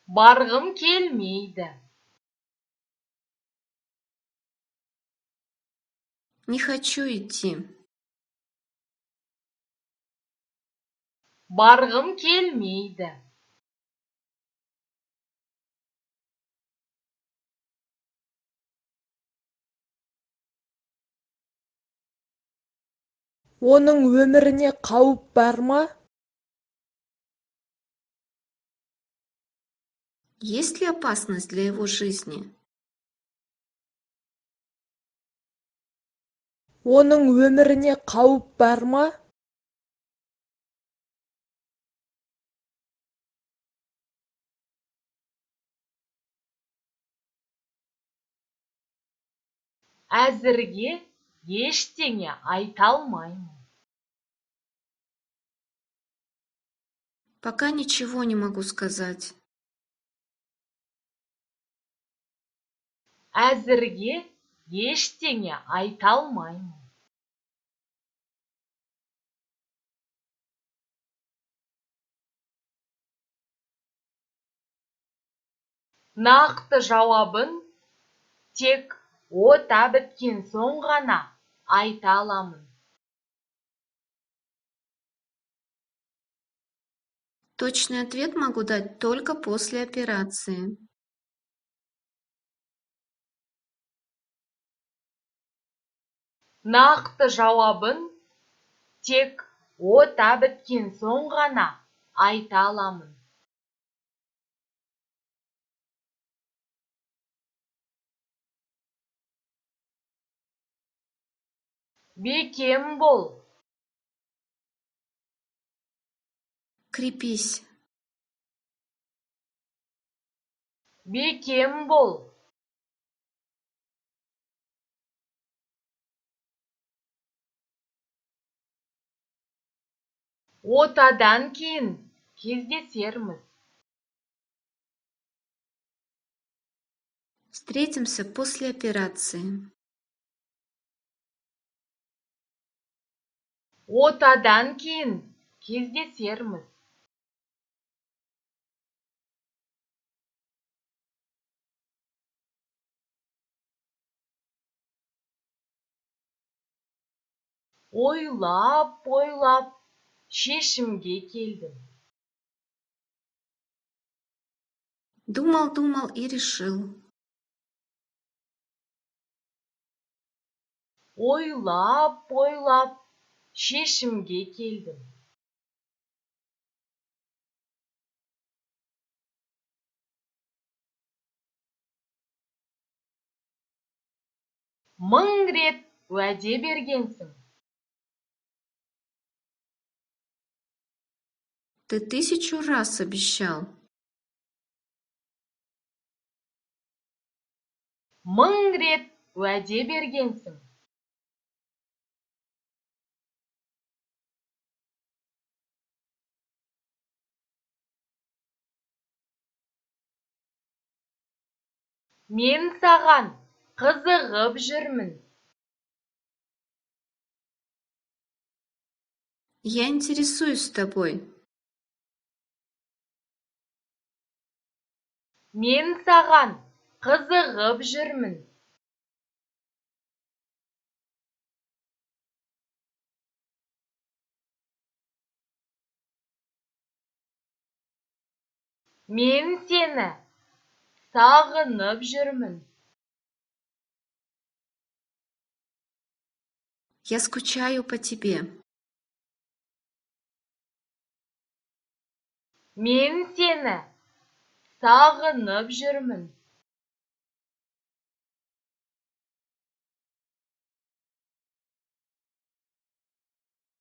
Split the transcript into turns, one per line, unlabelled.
Барғым келмейді.
Не хочу идти.
Барғым келмейді.
Оның өміріне қауіп бар ма?
Есть ли опасность для его жизни?
Оның өміріне қауіп бар ма?
Әзірге ештеңе айта алмаймын.
Пока ничего не могу сказать.
Әзірге ештеңе айта алмаймын. Нақты жауабын тек ота біткен соң ғана айта аламын.
Точный ответ могу дать только после операции.
Нақты жауабын тек ота біткен соң ғана айта аламын. Бекем бол.
Крепись.
Бекем бол. Отадан кейін кездесерміз.
Встретимся после операции.
Отадан кейін кездесерміз. Ойлап, шешімге келдім.
Думал и решил.
Ойлап, шешімге келдім. Мың рет уәде бергенсің.
Ты 1000 раз обещал.
Мың рет уәде бергенсің. Мен саған қызығып жүрмін.
Я интересуюсь тобой.
Мен саған қызығып жүрмін. Мен сені сағынып жүрмін.
Я скучаю по тебе.
Мен сені сағынып жүрмін.